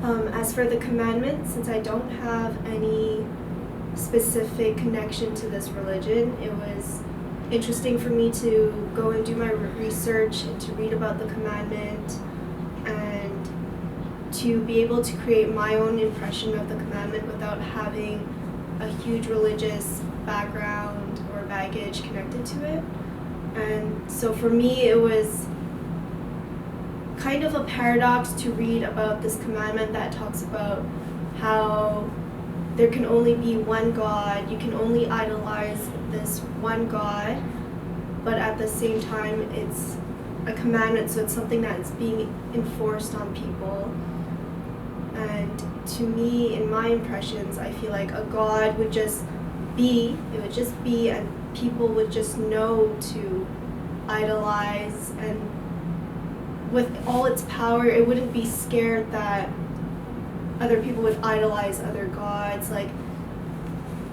As for the commandments, since I don't have any specific connection to this religion, it was interesting for me to go and do my research and to read about the commandment and to be able to create my own impression of the commandment without having a huge religious background or baggage connected to it. And so for me, it was kind of a paradox to read about this commandment that talks about how there can only be one God, you can only idolize this one God, but at the same time it's a commandment, so it's something that's being enforced on people. And to me, in my impressions, I feel like a God would just be, it would just be, and people would just know to idolize, and with all its power, it wouldn't be scared that other people would idolize other gods. Like,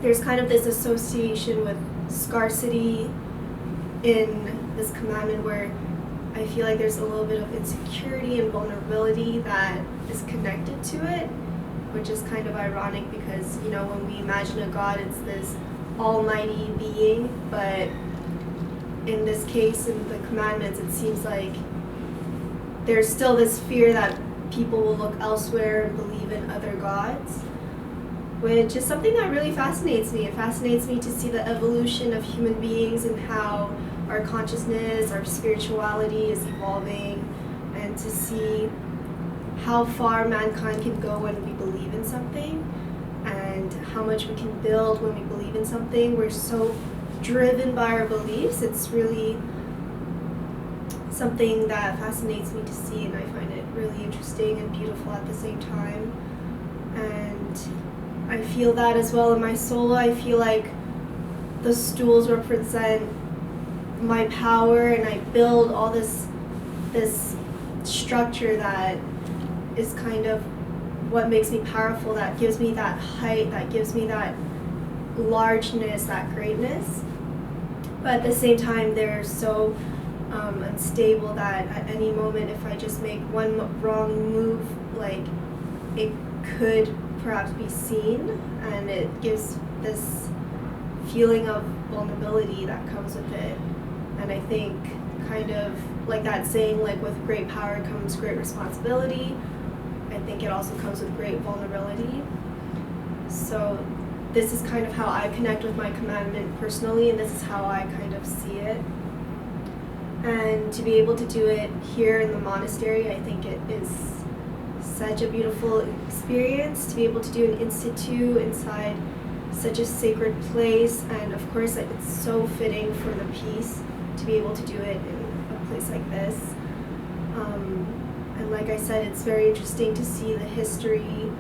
there's kind of this association with scarcity in this commandment where I feel like there's a little bit of insecurity and vulnerability that is connected to it, which is kind of ironic because, you know, when we imagine a God, it's this almighty being, but in this case, in the commandments, it seems like there's still this fear that people will look elsewhere and believe in other gods, which is something that really fascinates me. It fascinates me to see the evolution of human beings and how our consciousness, our spirituality is evolving, and to see how far mankind can go when we believe in something and how much we can build when we believe in something. We're so driven by our beliefs. It's really something that fascinates me to see, and I find it really interesting and beautiful at the same time. And I feel that as well in my soul. I feel like the stools represent my power, and I build all this structure that is kind of what makes me powerful, that gives me that height, that gives me that largeness, that greatness. But at the same time, they're so unstable that at any moment, if I just make one wrong move, like, it could perhaps be seen, and it gives this feeling of vulnerability that comes with it. And I think kind of like that saying, like, with great power comes great responsibility, I think it also comes with great vulnerability. So this is kind of how I connect with my commandment personally, and this is how I kind of see it. And to be able to do it here in the monastery, I think it is such a beautiful experience to be able to do an institute inside such a sacred place. And of course, it's so fitting for the peace to be able to do it in a place like this. And like I said, it's very interesting to see the history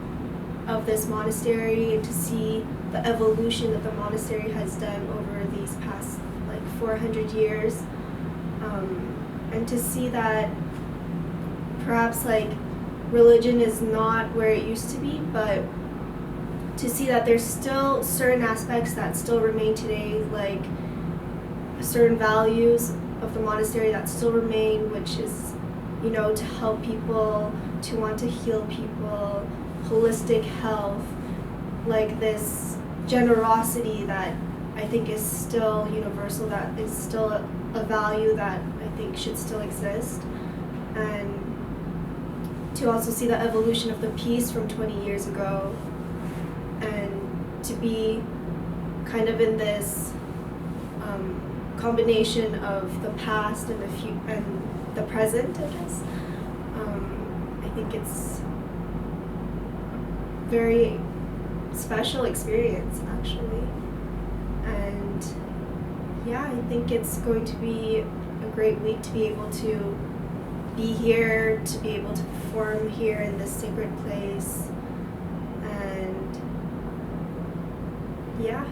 of this monastery and to see the evolution that the monastery has done over these past 400 years. And to see that perhaps religion is not where it used to be, but to see that there's still certain aspects that still remain today, like certain values of the monastery that still remain, which is, to help people, to want to heal people, holistic health, like this generosity that I think is still universal, that is still a value that I think should still exist. And to also see the evolution of the peace from 20 years ago, and to be kind of in this combination of the past and the present, I guess. I think it's a very special experience, actually. And yeah, I think it's going to be a great week to be able to be here, to be able to perform here in this sacred place. And yeah.